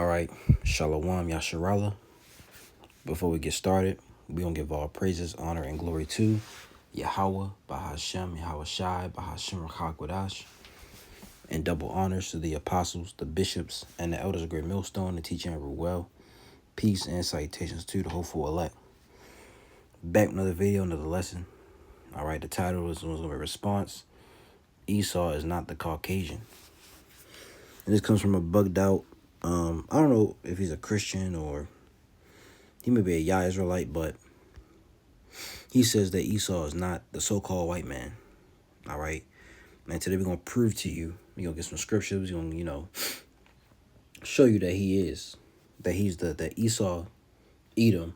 All right, Shalom Yasharala. Before we get started, we gonna give all praises, honor, and glory to Yahweh, Bahashem, Yahweh Shai, Bahashem Rachakwadash, and double honors to the apostles, the bishops, and the elders of Great Millstone, the teaching and well. Peace and salutations to the hopeful elect. Back with another video, another lesson. All right, the title is gonna be response. Esau is not the Caucasian. And this comes from a bugged out. I don't know if he's a Christian or he may be a Yah Israelite, but he says that Esau is not the so-called white man. All right. And today we're going to prove to you, we're going to get some scriptures. We're going to, show you that he is, that he's the Esau, Edom.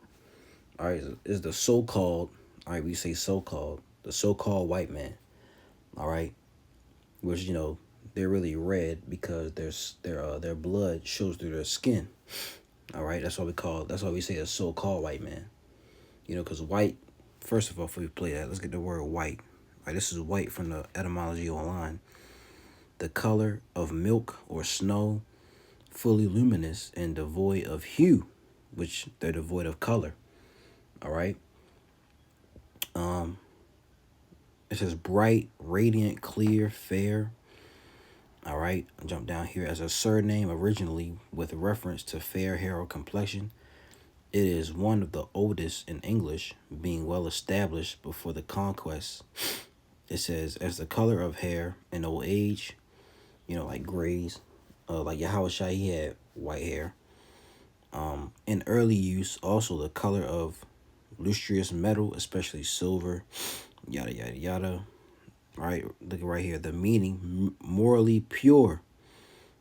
All right. Is the so-called, all right, we say so-called, the so-called white man. All right. Which, they're really red because their blood shows through their skin. All right, that's why we say a so-called white man. Because white, first of all, before we play that, let's get the word white. All right, this is white from the etymology online. The color of milk or snow, fully luminous and devoid of hue, which they're devoid of color. All right. It says bright, radiant, clear, fair. All right, I'll jump down here as a surname originally with reference to fair hair or complexion. It is one of the oldest in English, being well established before the conquest. It says, as the color of hair in old age, like grays, like Yahweh Shai, he had white hair. In early use, also the color of lustrous metal, especially silver, yada, yada, yada. All right, look right here. The meaning, morally pure,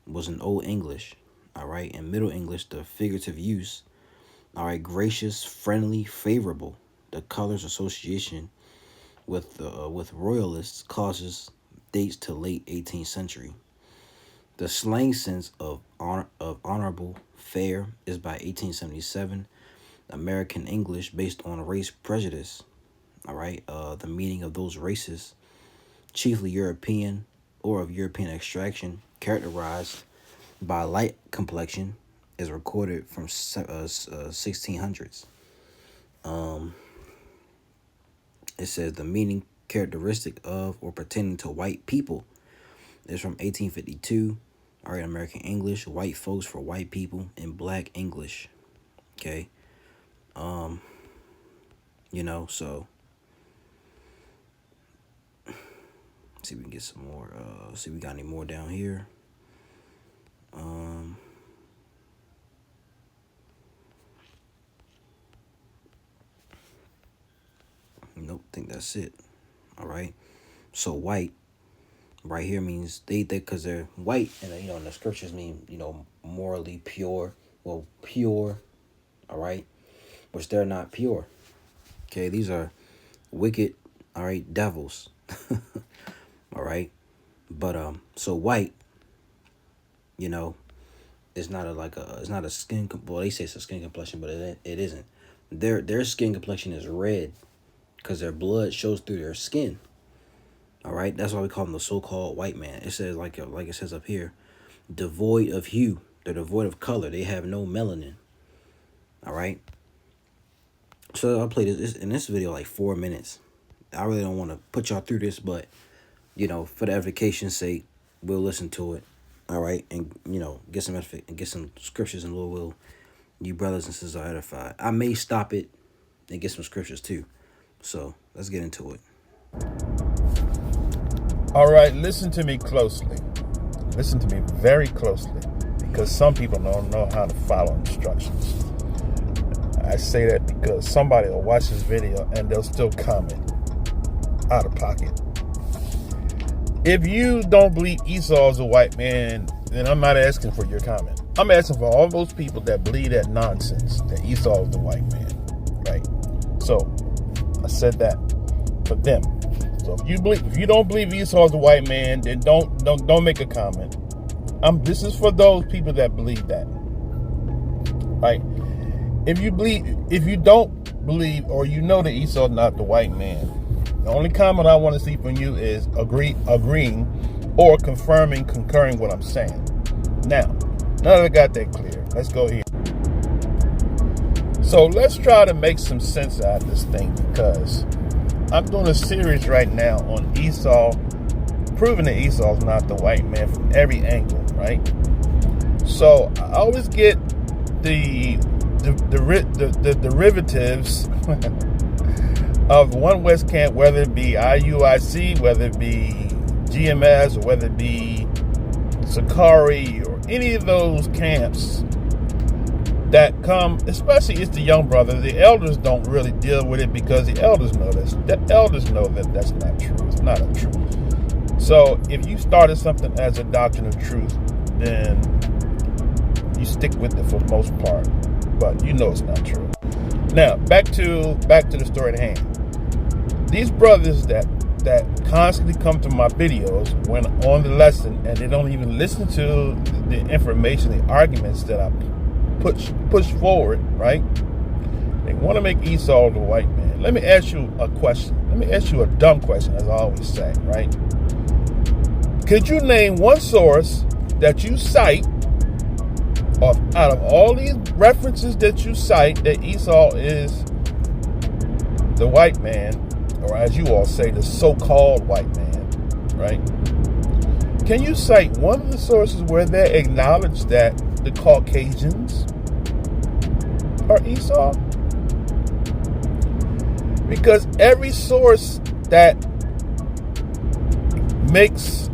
was in Old English. All right, in Middle English, the figurative use. All right, gracious, friendly, favorable. The color's association with royalists causes dates to late 18th century. The slang sense of honorable, fair is by 1877. American English based on race prejudice. All right, the meaning of those races, chiefly European or of European extraction, characterized by light complexion, is recorded from 1600s. It says the meaning characteristic of or pertaining to white people is from 1852. All right, American English, white folks for white people, and Black English. Okay. So see if we can get some more. See if we got any more down here. Nope, think that's it. All right. So white right here means they because they're white, and and the scriptures mean morally pure. Well, pure. All right, which they're not pure. Okay, these are wicked. All right, devils. All right, but so white, it's not it's not a skin. Well, they say it's a skin complexion, but it isn't. Their skin complexion is red because their blood shows through their skin. All right, that's why we call them the so-called white man. It says like it says up here, devoid of hue. They're devoid of color. They have no melanin. All right. So I'll play this in this video like 4 minutes. I really don't want to put y'all through this, but for the edification's sake, we'll listen to it. All right, and get some scriptures, and will you brothers and sisters are edified. I may stop it and get some scriptures too. So let's get into it. All right, listen to me closely. Listen to me very closely, because some people don't know how to follow instructions. I say that because somebody will watch this video and they'll still comment out of pocket. If you don't believe Esau is a white man, then I'm not asking for your comment. I'm asking for all those people that believe that nonsense, that Esau is the white man, right? So I said that for them. So if you don't believe Esau is the white man, then don't make a comment. This is for those people that believe that, right? If you don't believe, or that Esau is not the white man, the only comment I want to see from you is agreeing or concurring what I'm saying. Now that I got that clear, Let's go here. So let's try to make some sense out of this thing, because I'm doing a series right now on Esau, proving that Esau is not the white man from every angle, right? So I always get the derivatives of one West camp, whether it be IUIC, whether it be GMS, or whether it be Sakari, or any of those camps that come, especially it's the young brothers. The elders don't really deal with it, because the elders know this. The elders know that that's not true. It's not a truth. So if you started something as a doctrine of truth, then you stick with it for the most part. But you know it's not true. Now back to the story at hand. These brothers that constantly come to my videos when on the lesson, and they don't even listen to the information, the arguments that I push forward, right? They want to make Esau the white man. Let me ask you a question. Let me ask you a dumb question, as I always say, right? Could you name one source that you cite, out of all these references that you cite, that Esau is the white man, or as you all say, the so-called white man, right? Can you cite one of the sources where they acknowledge that the Caucasians are Esau? Because every source that makes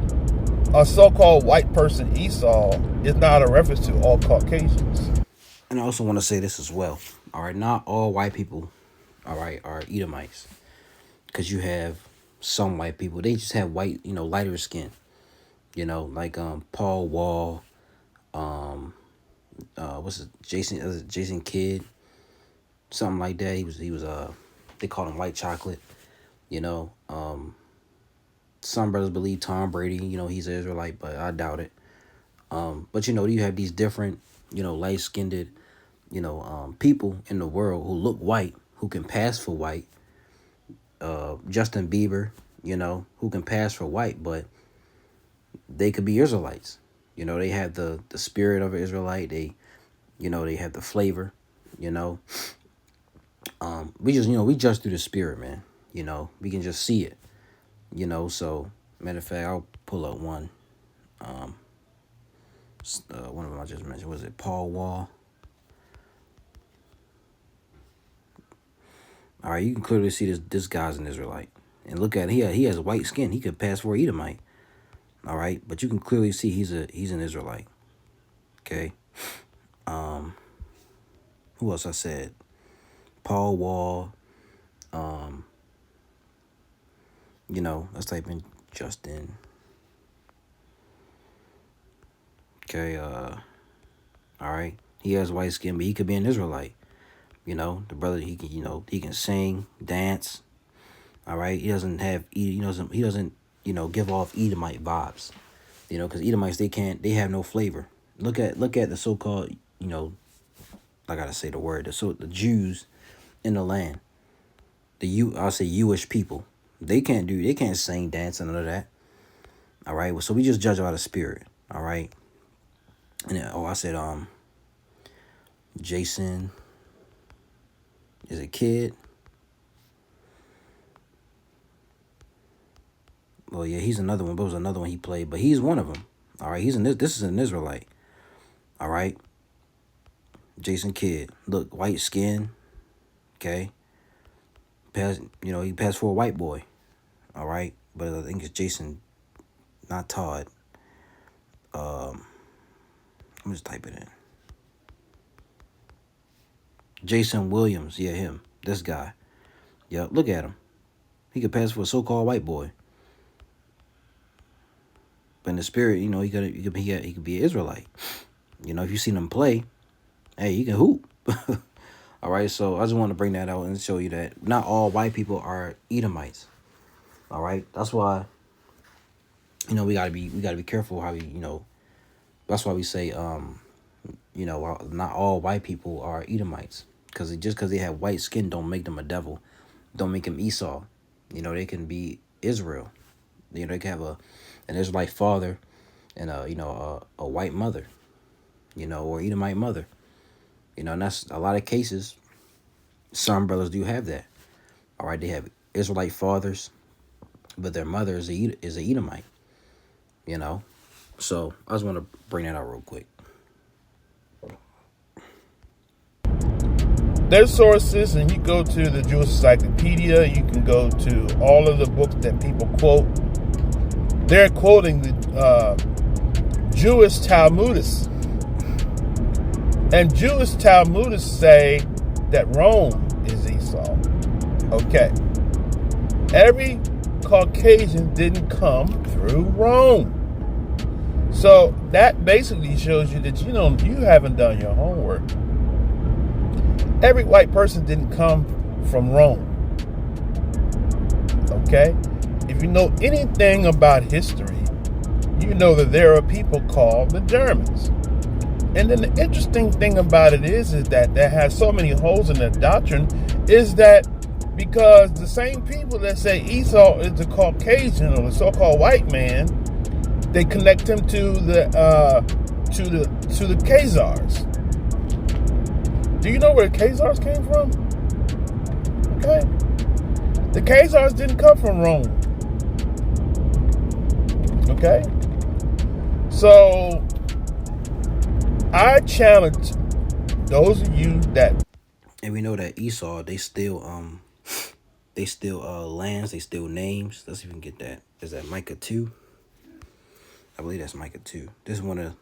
a so-called white person Esau is not a reference to all Caucasians. And I also want to say this as well. All right, not all white people, all right, are Edomites. Because you have some white people, they just have white, lighter skin. Like Paul Wall, what's it, Jason Kidd, something like that. He was they called him white chocolate. Some brothers believe Tom Brady, he's an Israelite, but I doubt it. But you have these different, light skinned, people in the world who look white, who can pass for white. Justin Bieber, who can pass for white, but they could be Israelites. They have the spirit of an Israelite. They have the flavor. We just we judge through the spirit, man. We can just see it. So matter of fact, I'll pull up one. One of them I just mentioned, was it Paul Wall? All right, you can clearly see this guy's an Israelite, and look at it, he has white skin. He could pass for Edomite. All right, but you can clearly see he's an Israelite. Okay. Who else I said? Paul Wall. Let's type in Justin. Okay. All right. He has white skin, but he could be an Israelite. The brother, he can, he can sing, dance. All right. He doesn't give off Edomite vibes. Because Edomites, they have no flavor. Look at the so-called, I gotta say the word, the Jews in the land. I'll say Jewish people. They can't sing, dance, and none of that. All right. Well, so we just judge by the spirit. All right. And then, I said, Jason is a kid. Well, yeah, he's another one. But it was another one he played, but he's one of them. All right. This is an Israelite. All right. Jason Kidd. Look, white skin. Okay. He passed for a white boy. All right. But I think it's Jason, not Todd. I'm just typing in. Jason Williams. Yeah, him. This guy. Yeah, look at him. He could pass for a so-called white boy. But in the spirit, he could be an Israelite. If you seen him play, hey, you can hoop. All right, so I just want to bring that out and show you that not all white people are Edomites. All right, that's why we gotta be careful how we That's why we say not all white people are Edomites, because just because they have white skin don't make them a devil, don't make them Esau. They can be Israel. They can have an Israelite father and a white mother. or Edomite mother. And that's a lot of cases. Some brothers do have that. All right, they have Israelite fathers, but their mother is a Edomite. You know, so I just want to bring that out real quick. There's sources, and you go to the Jewish Encyclopedia. You can go to all of the books that people quote. They're quoting the Jewish Talmudists, and Jewish Talmudists say that Rome is Esau. Okay, every Caucasian didn't come through Rome. So that basically shows you that you haven't done your homework. Every white person didn't come from Rome. Okay? If you know anything about history, you know that there are people called the Germans. And then the interesting thing about it is that has so many holes in their doctrine is that because the same people that say Esau is the Caucasian or the so-called white man, they connect him to the Khazars. Do you know where the Khazars came from? Okay. The Khazars didn't come from Rome. Okay. So I challenge those of you that, and we know that Esau, they steal lands, they steal names. Let's even get that. Is that Micah 2? I believe that's Micah 2. This is one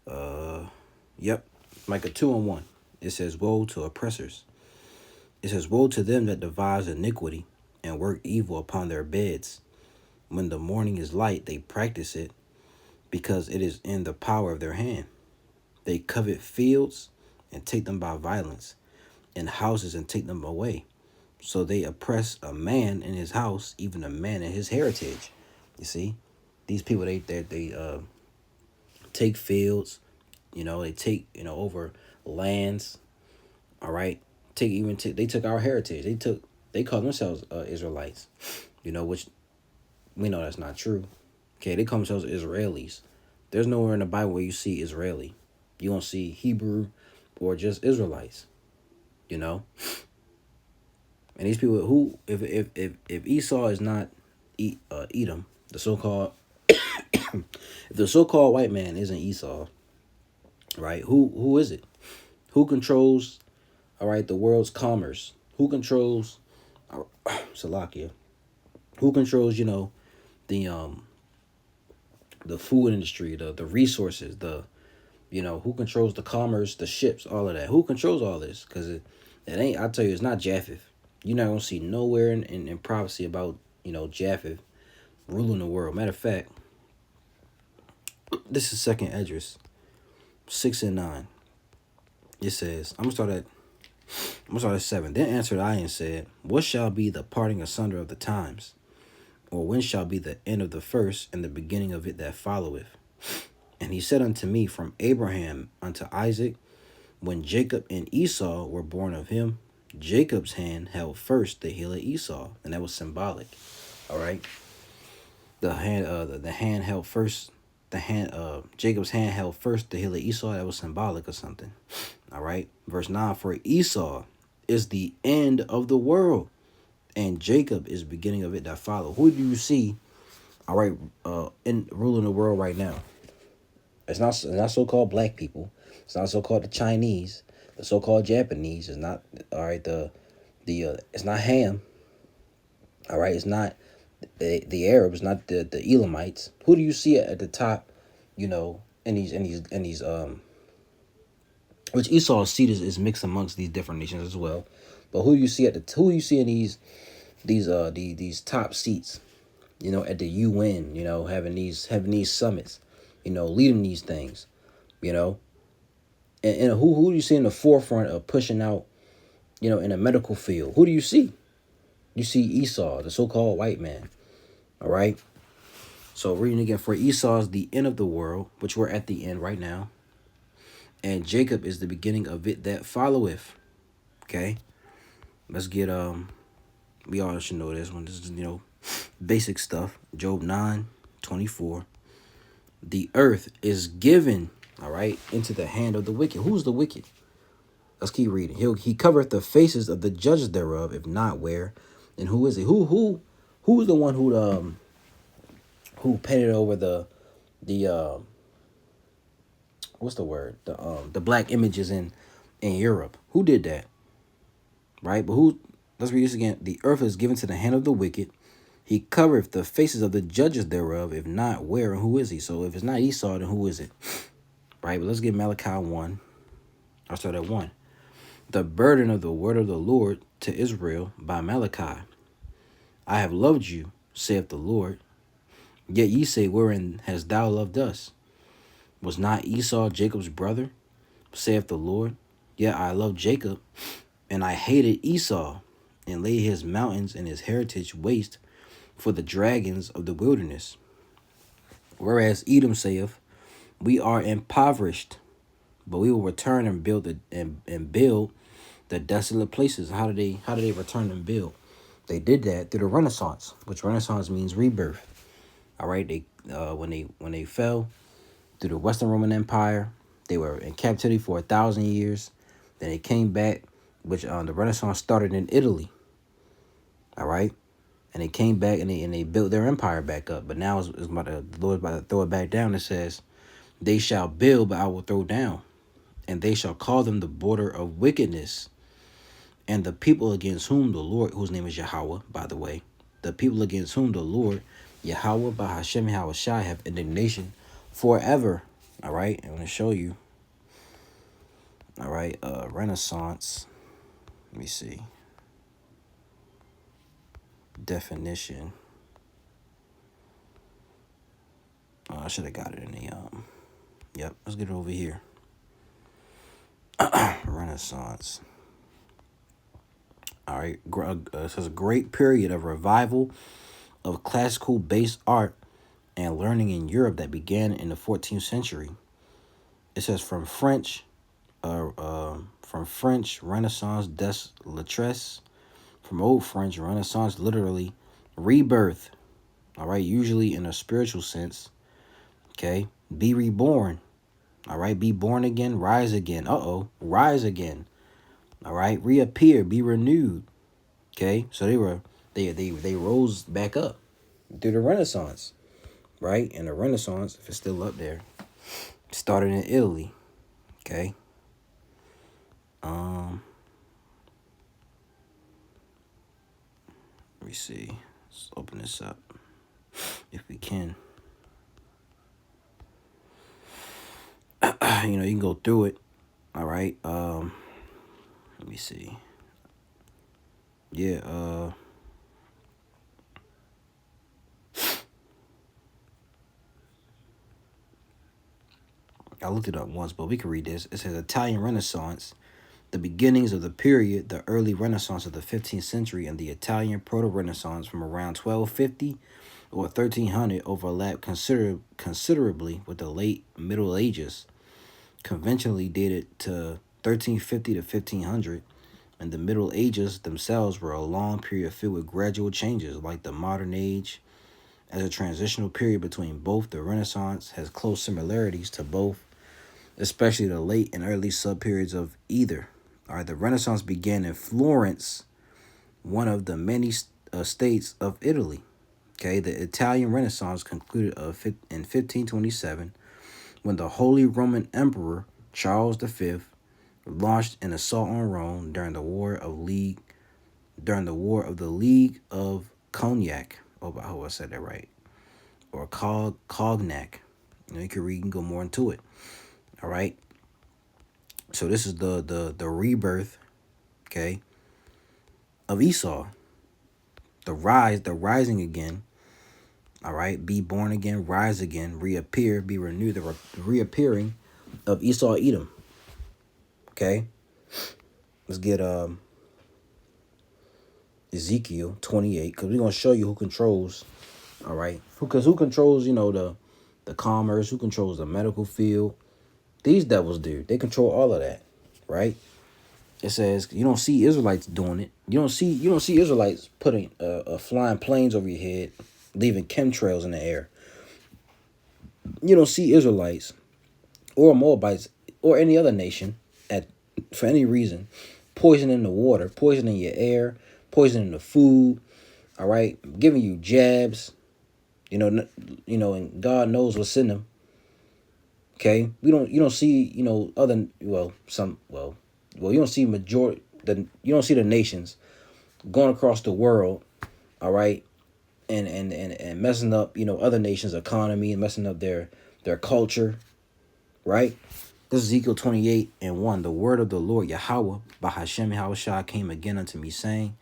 of yep. Micah 2:1. It says, woe to oppressors. It says, woe to them that devise iniquity and work evil upon their beds. When the morning is light, they practice it, because it is in the power of their hand. They covet fields and take them by violence, and houses and take them away. So they oppress a man in his house, even a man in his heritage. You see, these people, they take fields. They take, over lands. All right. They took our heritage. They call themselves Israelites, which we know that's not true. Okay. They call themselves Israelis. There's nowhere in the Bible where you see Israeli. You don't see Hebrew or just Israelites, And these people who, if Esau is not Edom, the so-called, if the so-called white man isn't Esau, right? Who is it? Who controls, all right, the world's commerce? Who controls Salakia? Who controls, the food industry, the resources, who controls the commerce, the ships, all of that? Who controls all this? Because it ain't, I tell you, it's not Japheth. You're not gonna see nowhere in prophecy about, Japheth ruling the world. Matter of fact, this is 2nd Esdras 6 and 9. It says, I'm gonna start at 7. Then answered I and said, what shall be the parting asunder of the times? Or when shall be the end of the first, and the beginning of it that followeth? And he said unto me, from Abraham unto Isaac, when Jacob and Esau were born of him, Jacob's hand held first the heel of Esau. And that was symbolic. All right. The hand held first. Jacob's hand held first the heel of Esau. That was symbolic of something. All right. Verse 9, for Esau is the end of the world, and Jacob is the beginning of it that follow. Who do you see, all right, in ruling the world right now? It's not so-called black people. It's not so-called the Chinese, the so-called Japanese. It's not, all right, it's not Ham. All right, it's not the Arabs, not the Elamites. Who do you see at the top, in these which Esau's seed is mixed amongst these different nations as well. But who do you see in these top seats, at the UN, having these summits, leading these things, and who do you see in the forefront of pushing out, in the medical field? Who do you see? You see Esau, the so-called white man. All right. So reading again, for Esau is the end of the world, which we're at the end right now, and Jacob is the beginning of it that followeth. Okay. Let's get we all should know this one. This is, basic stuff. Job 9:24. The earth is given, all right, into the hand of the wicked. Who's the wicked? Let's keep reading. He covereth the faces of the judges thereof, if not where. And who is it? Who's the one who painted over the what's the word? The black images in Europe? Who did that? Right? But who, let's read this again. The earth is given to the hand of the wicked. He covereth the faces of the judges thereof, if not where, and who is he? So if it's not Esau, then who is it? Right? But let's get Malachi 1. I'll start at 1. The burden of the word of the Lord to Israel by Malachi. I have loved you, saith the Lord. Yet ye say, wherein hast thou loved us? Was not Esau Jacob's brother, saith the Lord? Yet I loved Jacob, and I hated Esau, and laid his mountains and his heritage waste for the dragons of the wilderness. Whereas Edom saith, we are impoverished, but we will return and build the desolate places. How do they return and build? They did that through the Renaissance, which Renaissance means rebirth. All right, they when they fell through the Western Roman Empire, they were in captivity for 1,000 years. Then they came back, which the Renaissance started in Italy. All right, and they came back and they built their empire back up. But now the Lord's about to throw it back down. It says, they shall build, but I will throw down, and they shall call them the border of wickedness, and the people against whom the Lord, whose name is Yahweh, by the way, the people against whom the Lord, Yahweh, by Hashem Yahweh Shai, have indignation forever. All right, I'm going to show you. All right, Renaissance. Let me see. Definition. I should have got it in the Yep, let's get it over here. Renaissance. All right, it says a great period of revival of classical based art and learning in Europe that began in the 14th century. It says from French Renaissance des lettres, from Old French Renaissance, literally rebirth. All right, usually in a spiritual sense. Okay, be reborn. All right, be born again, rise again. Rise again. All right, reappear, be renewed. Okay, so they rose back up through the Renaissance, right? And the Renaissance, if it's still up there, started in Italy. Okay. Let me see. Let's open this up if we can. You can go through it. All right. Let me see. Yeah. I looked it up once, but we can read this. It says Italian Renaissance, the beginnings of the period, the early Renaissance of the 15th century, and the Italian Proto-Renaissance from around 1250 or 1300 overlap considerably with the late Middle Ages, conventionally dated to 1350 to 1500, and the Middle Ages themselves were a long period filled with gradual changes, like the modern age. As a transitional period between both, the Renaissance has close similarities to both, especially the late and early subperiods of either. All right, the Renaissance began in Florence, one of the many states of Italy. Okay, the Italian Renaissance concluded in 1527 when the Holy Roman Emperor Charles V launched an assault on Rome during the War of the League of Cognac. Oh, I hope I said that right. Or Cognac. You can read and go more into it. All right. So this is the rebirth, okay, of Esau. The rising again. All right. Be born again, rise again, reappear, be renewed. The reappearing of Esau Edom. Okay. Let's get Ezekiel 28, because we're gonna show you who controls. All right. Who controls, the commerce, who controls the medical field. These devils do. They control all of that, right? It says you don't see Israelites doing it. You don't see Israelites putting flying planes over your head, leaving chemtrails in the air. You don't see Israelites or Moabites or any other nation at for any reason, poisoning the water, poisoning your air, poisoning the food, all right, giving you jabs, and God knows what's in them. Okay, you don't see other you don't see you don't see the nations going across the world, all right, and messing up other nations' economy and messing up their culture, right? This is Ezekiel 28:1. The word of the Lord Yahweh by Hashem Yahushua came again unto me, saying,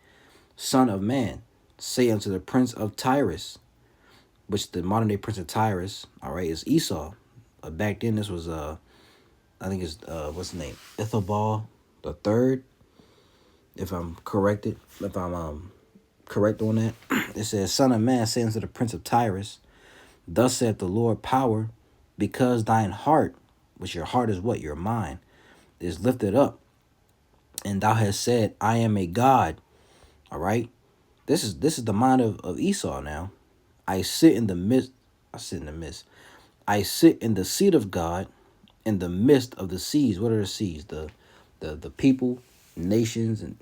Son of man, say unto the prince of Tyrus, which the modern day prince of Tyrus, all right, is Esau. Back then, this was I think it's what's the name, Ithabal the third, if I'm corrected, if I'm correct on that. It says, Son of man, say unto the prince of Tyrus, thus saith the Lord power, because thine heart, which your heart is what? Your mind, is lifted up, and thou hast said, I am a God. All right. This is the mind of Esau now. I sit in the midst. I sit in the midst. I sit in the seat of God, in the midst of the seas. What are the seas? The people, nations, and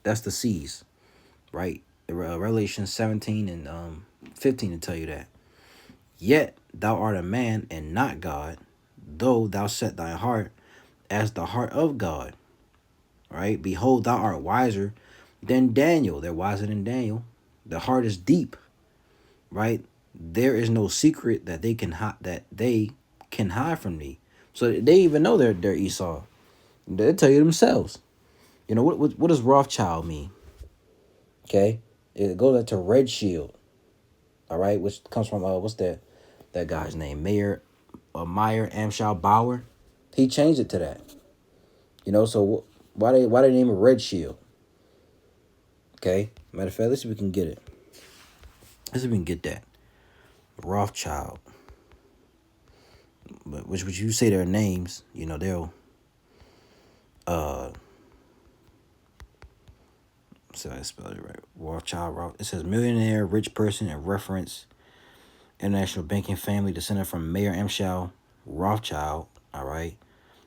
that's the seas, right? Revelation 17 and 15 to tell you that. Yet thou art a man and not God, though thou set thy heart as the heart of God. Right? Behold, thou art wiser than Daniel. They're wiser than Daniel. The heart is deep. Right? There is no secret that they can hide from thee. So they even know they're Esau. They tell you themselves. What does Rothschild mean? Okay, it goes to red shield. All right, which comes from what's that guy's name? Meyer Amschel Bauer. He changed it to that. So why they name it red shield? Okay, matter of fact, let's see if we can get it. Let's see if we can get that. Rothschild. But which would you say their names? They'll so I spelled it right. Rothschild. It says millionaire, rich person in reference. International banking family descended from Mayer Amschel Rothschild. All right.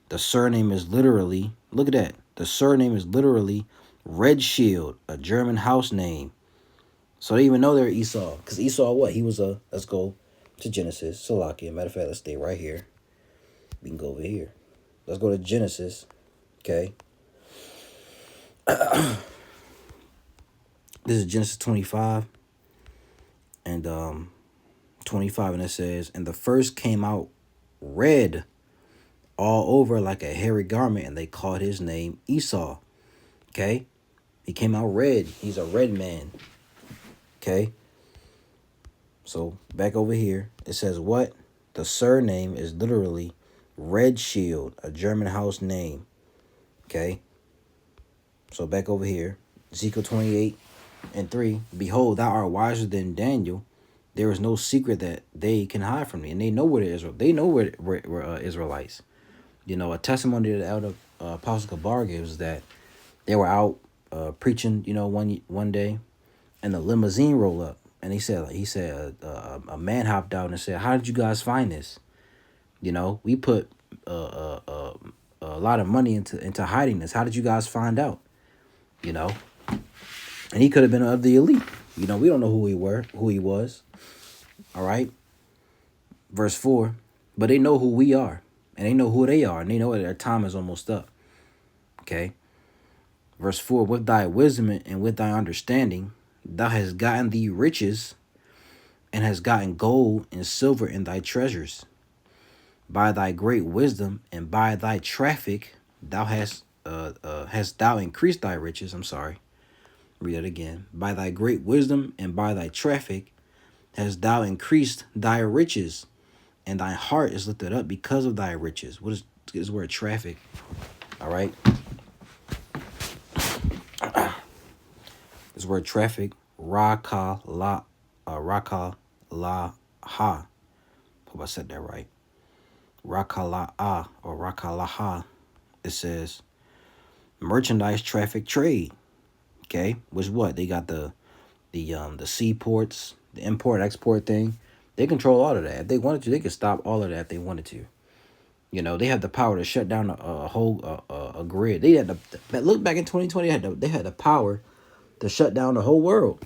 The surname is literally, look at that. The surname is literally Red Shield, a German house name. So they even know they're Esau. Because Esau, what? He was let's go to Genesis. Salakia. Matter of fact, let's stay right here. We can go over here. Let's go to Genesis. Okay. This is Genesis 25. And 25, and it says, and the first came out red all over like a hairy garment, and they called his name Esau. Okay? He came out red. He's a red man. Okay? So, back over here, it says what? The surname is literally Red Shield, a German house name. Okay? So, back over here, Ezekiel 28:3, behold, thou art wiser than Daniel. There is no secret that they can hide from me. And they know where They know where Israelites. A testimony that the elder Apostle Kabar gives is that they were out preaching, one day, and the limousine rolled up. And he said a man hopped out and said, how did you guys find this? We put a lot of money into hiding this. How did you guys find out? And he could have been of the elite. We don't know who he was. All right. Verse 4. But they know who we are. And they know who they are. And they know that their time is almost up. Okay. Verse 4. With thy wisdom and with thy understanding, thou hast gotten thee riches, and hast gotten gold and silver in thy treasures. By thy great wisdom and by thy traffic, thou hast thou increased thy riches. I'm sorry. Read it again. By thy great wisdom and by thy traffic hast thou increased thy riches, and thy heart is lifted up because of thy riches. What is this word traffic? All right. This word traffic, raka la ha. Hope I said that right. Raka la or raka la ha. It says merchandise, traffic, trade. Okay, which what they got the seaports, the import export thing. They control all of that. If they wanted to, they could stop all of that if they wanted to. They have the power to shut down a whole a grid. They had look back in 2020. They had the power to shut down the whole world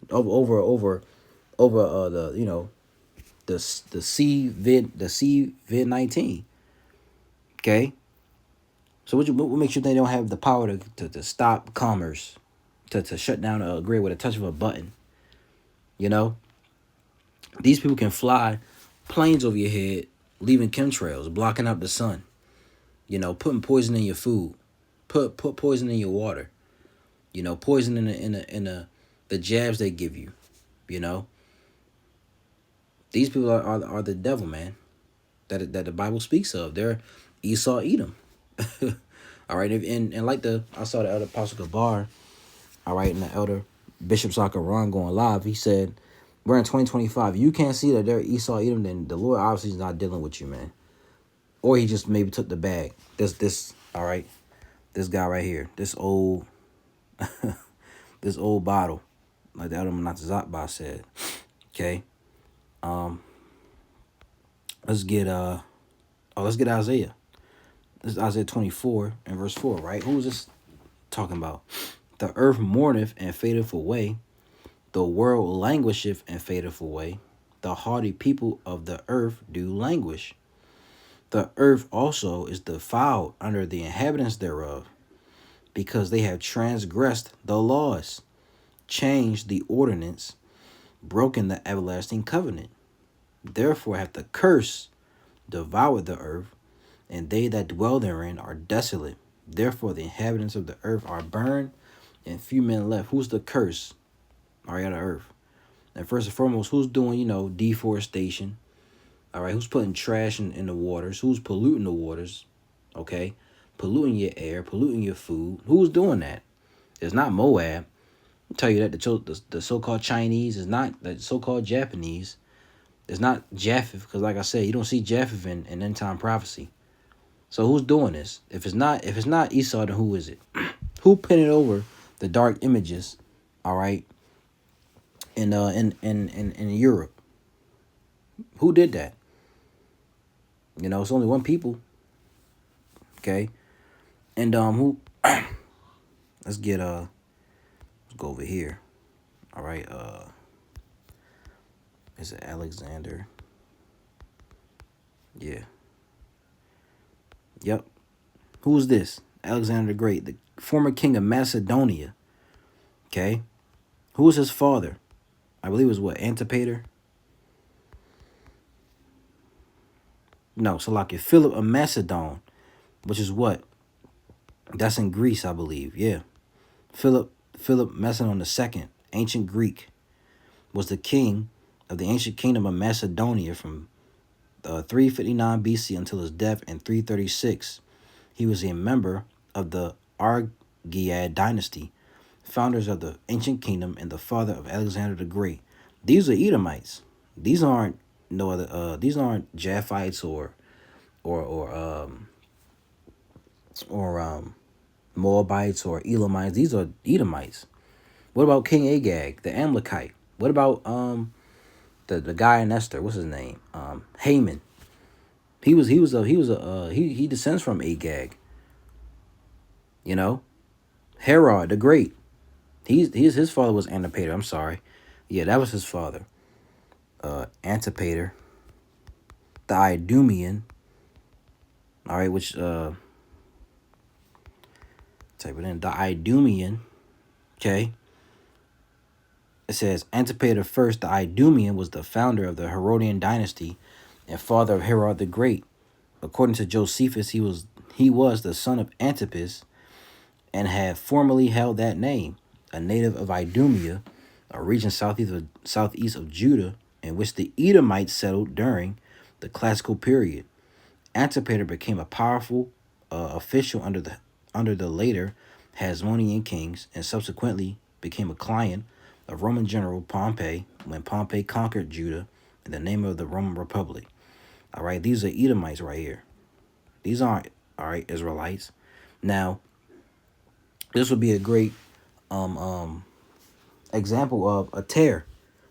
over the the COVID 19. Okay, so what makes you think they don't have the power to stop commerce, to shut down a grid with a touch of a button? You know, these people can fly planes over your head, leaving chemtrails, blocking out the sun. Putting poison in your food, put poison in your water. Poison in the jabs they give you. These people are the devil, man. That the Bible speaks of. They're Esau, Edom. All right, and like I saw the elder Apostle Gabar, all right, and the elder Bishop Zachariah going live. He said, we're in 2025. You can't see that they're Esau, Edom, then the Lord obviously is not dealing with you, man. Or he just maybe took the bag. All right, this guy right here, this old this old bottle, like the elder Menachezakba said. Okay. Let's get Isaiah. This is Isaiah 24 and verse 4, right? Who is this talking about? The earth mourneth and fadeth away. The world languisheth and fadeth away. The haughty people of the earth do languish. The earth also is defiled under the inhabitants thereof, because they have transgressed the laws, changed the ordinance, broken the everlasting covenant. Therefore hath the curse devoured the earth, and they that dwell therein are desolate. Therefore the inhabitants of the earth are burned, and few men left. Who's the curse? All right, of the earth. And first and foremost, who's doing, deforestation? All right, who's putting trash in the waters? Who's polluting the waters? Okay, polluting your air, polluting your food. Who's doing that? It's not Moab. I'll tell you that the so-called Chinese is not the so-called Japanese. It's not Japheth, because like I said, you don't see Japheth in end time prophecy. So who's doing this? If it's not Esau, then who is it? Who painted over the dark images? All right, in Europe. Who did that? It's only one people. Okay, and who? Let's go over here. All right, is it Alexander? Yeah. Yep. Who's this? Alexander the Great, the former king of Macedonia. Okay. Who was his father? I believe it was what? Antipater? No, Salakia. Philip of Macedon, which is what? That's in Greece, I believe. Yeah. Philip Macedon II, ancient Greek, was the king of the ancient kingdom of Macedonia from 359 BC until his death in 336. He was a member of the Argead dynasty, founders of the ancient kingdom and the father of Alexander the Great. These are Edomites. These aren't no other. These aren't Japhites or Moabites or Elamites. These are Edomites. What about King Agag, the Amalekite? What about the guy in Esther? What's his name? Haman. He descends from Agag. Herod the Great. His father was Antipater. I'm sorry. Yeah, that was his father. Antipater, the Idumean. All right, which type it in. The Idumean. Okay. It says Antipater first, the Idumean, was the founder of the Herodian dynasty and father of Herod the Great. According to Josephus, he was the son of Antipas and had formerly held that name, a native of Idumea, a region southeast of Judah, in which the Edomites settled during the classical period. Antipater became a powerful official under the later Hasmonean kings and subsequently became a client of Roman general Pompey when Pompey conquered Judah in the name of the Roman Republic. All right, these are Edomites right here. These aren't, all right, Israelites. Now, this would be a great example of a tear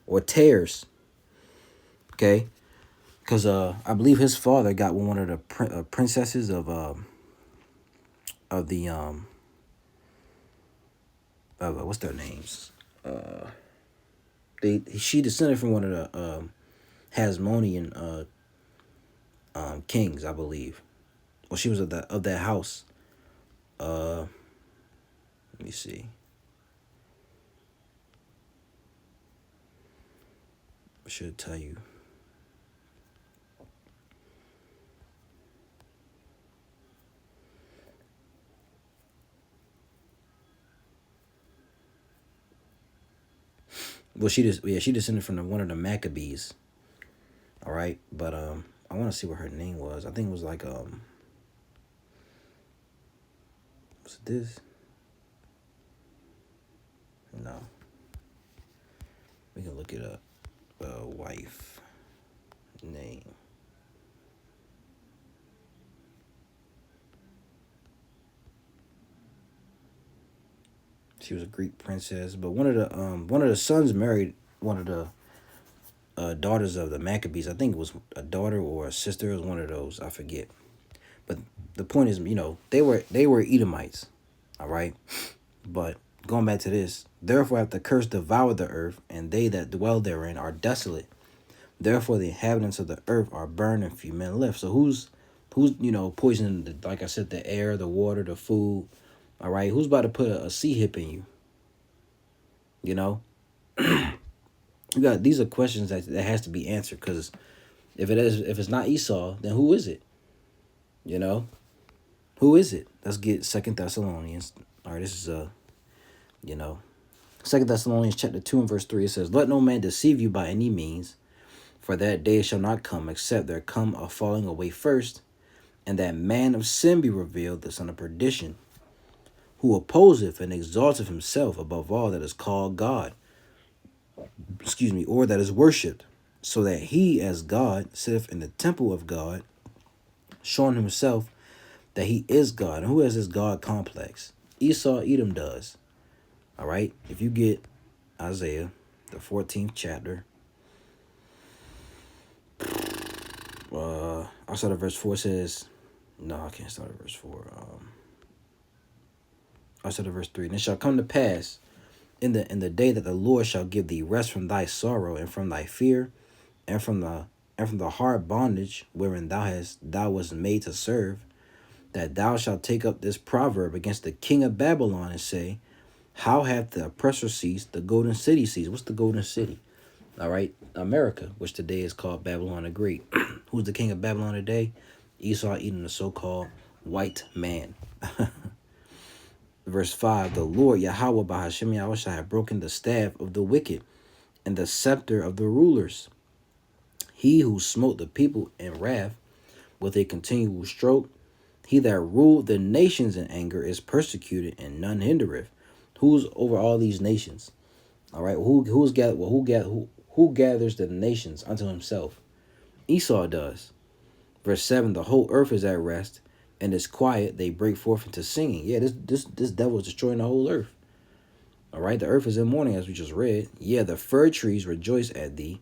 or tears. Okay, Cause I believe his father got one of the princesses of the what's their names? She descended from one of the Hasmonean kings, I believe. Well, she was of that house. Let me see. I should tell you. Well, she descended from one of the Maccabees. All right, but I want to see what her name was. I think it was like was it this? No, we can look it up. Wife name. She was a Greek princess, but one of the sons married one of the daughters of the Maccabees. I think it was a daughter or a sister. It was one of those. I forget. But the point is, they were Edomites, all right. But going back to this, therefore hath the curse devoured the earth, and they that dwell therein are desolate. Therefore the inhabitants of the earth are burned, and few men left. So who's poisoning like I said, the air, the water, the food, all right? Who's about to put a sea hip in you? You know, these are questions that has to be answered, because if it's not Esau, then who is it? You know, who is it? Let's get 2 Thessalonians. All right, this is 2 Thessalonians chapter 2 and verse 3. It says, "Let no man deceive you by any means, for that day shall not come, except there come a falling away first, and that man of sin be revealed, the son of perdition, who opposeth and exalteth himself above all that is called God, or that is worshipped, so that he as God sitteth in the temple of God, showing himself that he is God." And who has this God complex? Esau, Edom does. All right. If you get Isaiah, the 14th chapter, I'll start at verse 4. Says, no, I can't start at verse 4. I'll start at verse 3. "And it shall come to pass in the day that the Lord shall give thee rest from thy sorrow and from thy fear and from the hard bondage wherein thou wast made to serve, that thou shalt take up this proverb against the king of Babylon and say, how hath the oppressor ceased, the golden city ceased." What's the golden city? All right, America, which today is called Babylon the Great. Who's the king of Babylon today? Esau, Edom, the so-called white man. Verse 5, "The Lord Yahweh by Hashem Yahweh shall have broken the staff of the wicked and the scepter of the rulers. He who smote the people in wrath with a continual stroke, he that ruled the nations in anger is persecuted, and none hindereth." Who's over all these nations? All right, who gathers the nations unto himself? Esau does. Verse 7, "The whole earth is at rest and is quiet, they break forth into singing." Yeah, this devil is destroying the whole earth. All right, the earth is in mourning, as we just read. "Yeah, the fir trees rejoice at thee,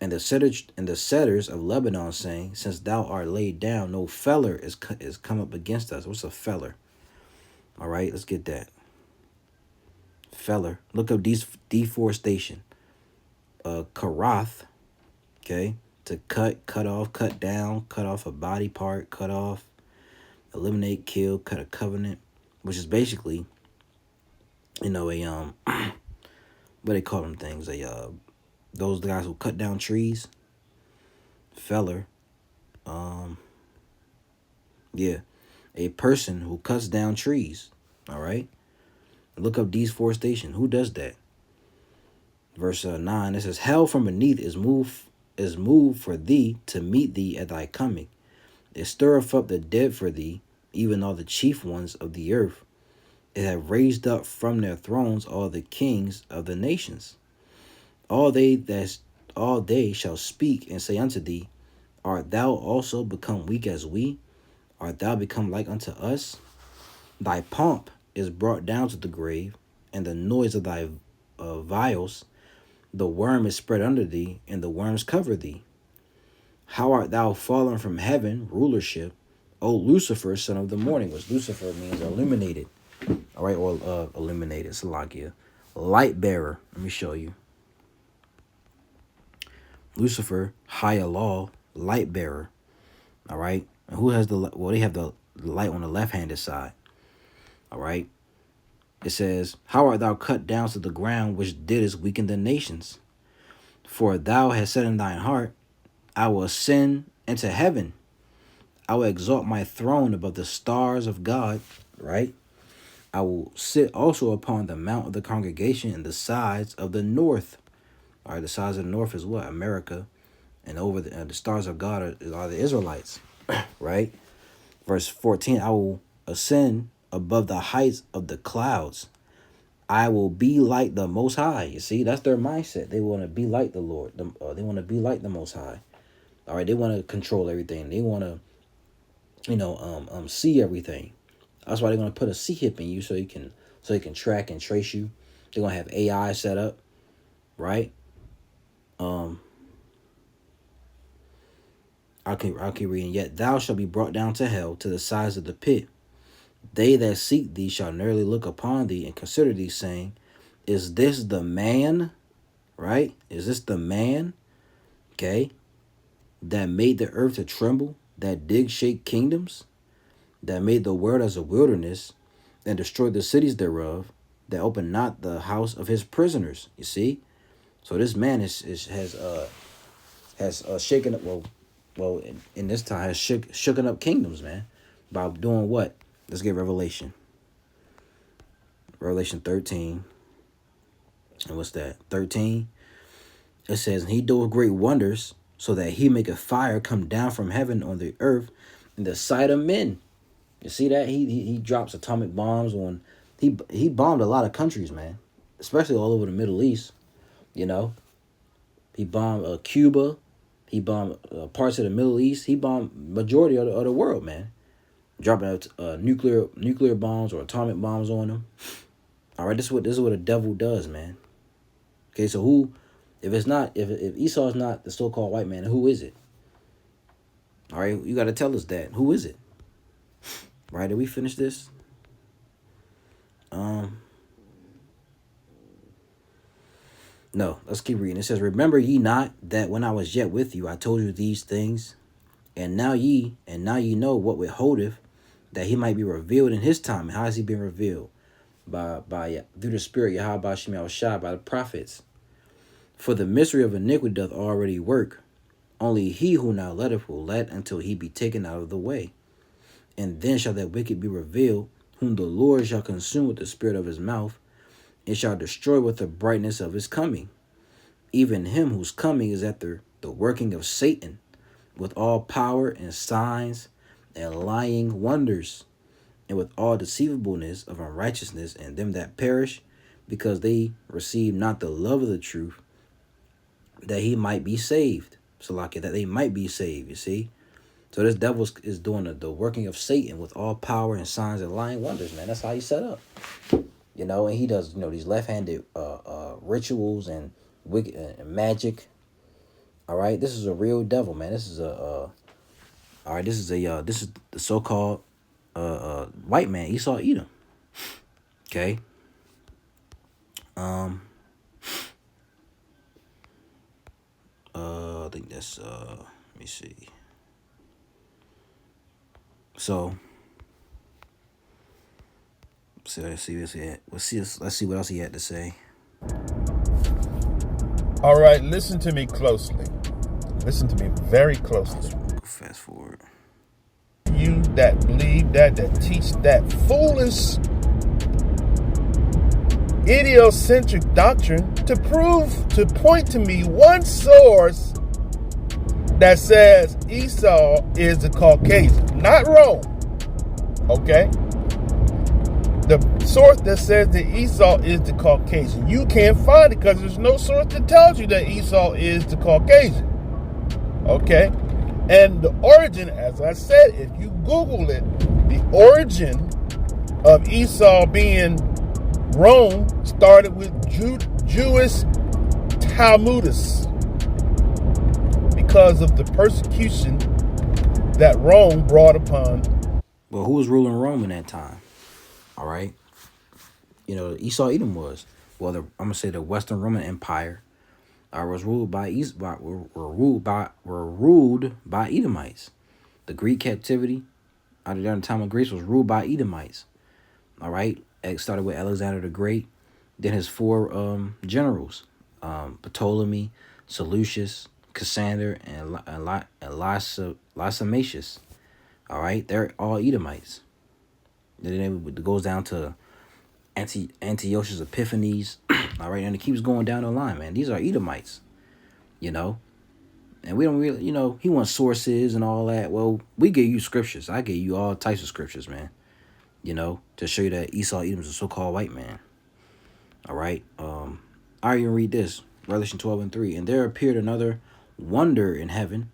and the cedars of Lebanon, saying, since thou art laid down, no feller is come up against us." What's a feller? All right, let's get that. Feller. Look up deforestation. Karath, okay, to cut off, cut down, cut off a body part, cut off, eliminate, kill, cut a covenant, which is basically, a what they call them things, those guys who cut down trees. Feller. Yeah, a person who cuts down trees. All right, look up deforestation. Who does that? Verse 9, it says, "Hell from beneath is moved for thee, to meet thee at thy coming. It stirreth up the dead for thee, even all the chief ones of the earth. It hath raised up from their thrones all the kings of the nations. All they shall speak and say unto thee, art thou also become weak as we? Art thou become like unto us? Thy pomp is brought down to the grave, and the noise of thy vials. The worm is spread under thee, and the worms cover thee. How art thou fallen from heaven, rulership, O Lucifer, son of the morning, which Lucifer means illuminated. All right, or illuminated, Salakia. Light bearer. Let me show you. Lucifer, higher law, light bearer. All right. And who has they have the light on the left-handed side. All right. It says, how art thou cut down to the ground, which didst weaken the nations? For thou hast said in thine heart, I will ascend into heaven. I will exalt my throne above the stars of God. Right. I will sit also upon the mount of the congregation in the sides of the north. All right, the sides of the north is what? America. And over the stars of God are the Israelites. Right? Verse 14, I will ascend above the heights of the clouds. I will be like the Most High. You see, that's their mindset. They want to be like the Lord. They want to be like the Most High. All right, they want to control everything. They want to, see everything. That's why they're going to put a C-hip in you so you can track and trace you. They're going to have AI set up, right? I'll keep reading. Yet thou shalt be brought down to hell, to the sides of the pit. They that seek thee shall narrowly look upon thee and consider thee, saying, is this the man? Right? Is this the man? Okay. That made the earth to tremble, that did shake kingdoms, that made the world as a wilderness, and destroyed the cities thereof, that opened not the house of his prisoners. You see? So this man has shaken up, in this time has shooken up kingdoms, man, by doing what? Let's get Revelation 13. And what's that? 13. It says, and he doeth great wonders, so that he maketh fire come down from heaven on the earth in the sight of men. You see that? He drops atomic bombs on, he bombed a lot of countries, man, especially all over the Middle East. You know, he bombed Cuba. He bombed parts of the Middle East. He bombed majority of the world, man. Dropping out nuclear bombs or atomic bombs on them. All right, this is what a devil does, man. Okay, so who, if Esau is not the so-called white man, who is it? All right, you got to tell us that. Who is it? Right? Did we finish this? No, let's keep reading. It says, remember ye not that when I was yet with you, I told you these things, and now ye know what withholdeth, that he might be revealed in his time. How has he been revealed? By through the Spirit, Yahweh Shem Yahushua, by the prophets. For the mystery of iniquity doth already work. Only he who now letteth will let until he be taken out of the way. And then shall that wicked be revealed, whom the Lord shall consume with the spirit of his mouth, and shall destroy with the brightness of his coming. Even him whose coming is after the working of Satan, with all power and signs and lying wonders, and with all deceivableness of unrighteousness, and them that perish, because they receive not the love of the truth, that he might be saved. So like that they might be saved, you see? So this devil is doing the working of Satan with all power and signs and lying wonders, man. That's how he's set up. You know, and he does, these left-handed rituals and wicked and magic. All right, this is a real devil, man. This is this is the so-called white man, Esau Edom. Okay. I think that's let me see. So let's see what else he had to say. All right, listen to me closely. Listen to me very closely. Fast forward. You that believe that teach that foolish, idiocentric doctrine to point to me one source that says Esau is the Caucasian, not Rome. Okay? The source that says that Esau is the Caucasian. You can't find it because there's no source that tells you that Esau is the Caucasian. Okay? And the origin, as I said, if you Google it, the origin of Esau being Rome started with Jewish Talmudists. because of the persecution that Rome brought upon. Well, who was ruling Rome in that time? All right. Esau Edom was. Well, I'm gonna say the Western Roman Empire was ruled by were ruled by Edomites. The Greek captivity out of the time of Greece was ruled by Edomites. All right. It started with Alexander the Great, then his four generals, Ptolemy, Seleucus, Cassander, and Lysimachus. All right, they're all Edomites. Then it goes down to Antiochus Epiphanes. All right, and it keeps going down the line, man. These are Edomites, and we don't really, he wants sources and all that. Well, we give you scriptures. I give you all types of scriptures, man. To show you that Esau Edom is a so-called white man. All right. I even read this, Revelation 12:3. And there appeared another wonder in heaven,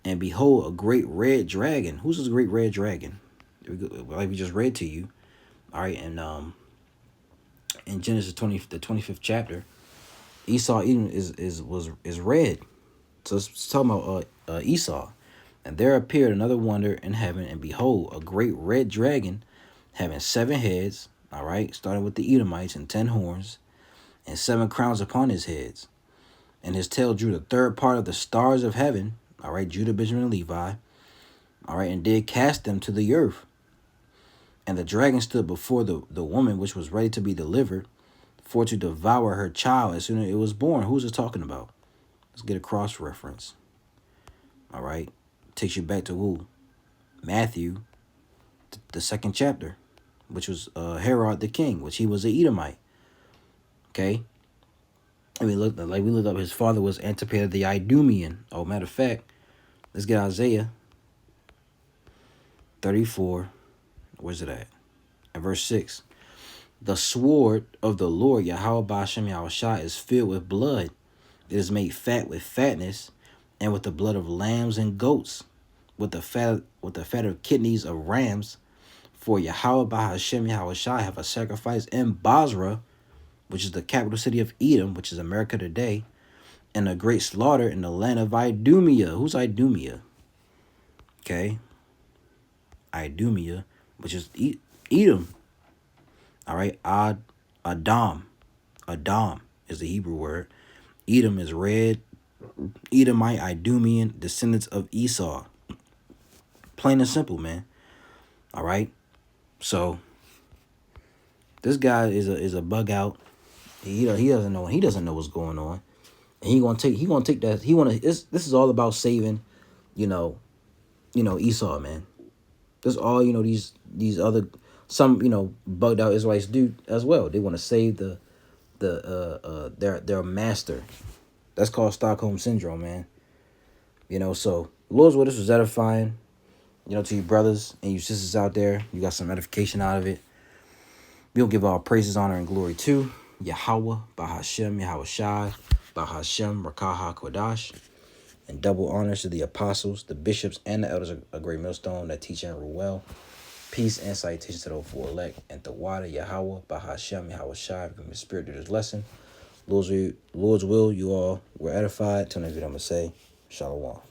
and behold, a great red dragon. Who's this great red dragon? Like we just read to you. All right, and in Genesis the 25th chapter, Esau Edom is red. So it's talking about Esau. And there appeared another wonder in heaven, and behold, a great red dragon having 7 heads, all right, starting with the Edomites, and 10 horns, and 7 crowns upon his heads. And his tail drew the third part of the stars of heaven, all right, Judah, Benjamin, and Levi, all right, and did cast them to the earth. And the dragon stood before the woman which was ready to be delivered, for to devour her child as soon as it was born. Who's it talking about? Let's get a cross-reference. All right, takes you back to who? Matthew, the 2nd chapter, which was Herod the king, which he was an Edomite. Okay, we looked up. His father was Antipater the Idumean. Oh, matter of fact, let's get Isaiah 34. Where's it at? And verse 6. The sword of the Lord Yahweh Ba'ashem Yahushua is filled with blood. It is made fat with fatness, and with the blood of lambs and goats, with the fat of kidneys of rams. For Yahweh Ba'ashem Yahushua have a sacrifice in Basra, which is the capital city of Edom, which is America today, and a great slaughter in the land of Idumea. Who's Idumea? Okay. Idumea, which is Edom. All right. Adam is the Hebrew word. Edom is red. Edomite, Idumean, descendants of Esau. Plain and simple, man. All right. So this guy is a bug out. He doesn't know what's going on, and he gonna take that. This is all about saving, Esau, man. This all these other some bugged out Israelites do as well. They want to save their master. That's called Stockholm syndrome, man. So Lord's word, this was edifying. To you brothers and you sisters out there, you got some edification out of it. We'll give all praises, honor, and glory to Yahweh, Bahashem, Yahushai, Bahashem, Rakaha, Kodash, and double honors to the apostles, the bishops, and the elders of Great Millstone that teach and rule well. Peace and salutations to those four elect, and the water, Yahweh, Bahashem, Yahushai, from the spirit to this lesson. Lord's will, you all were edified. Till next video, I'm going to say, Shalom.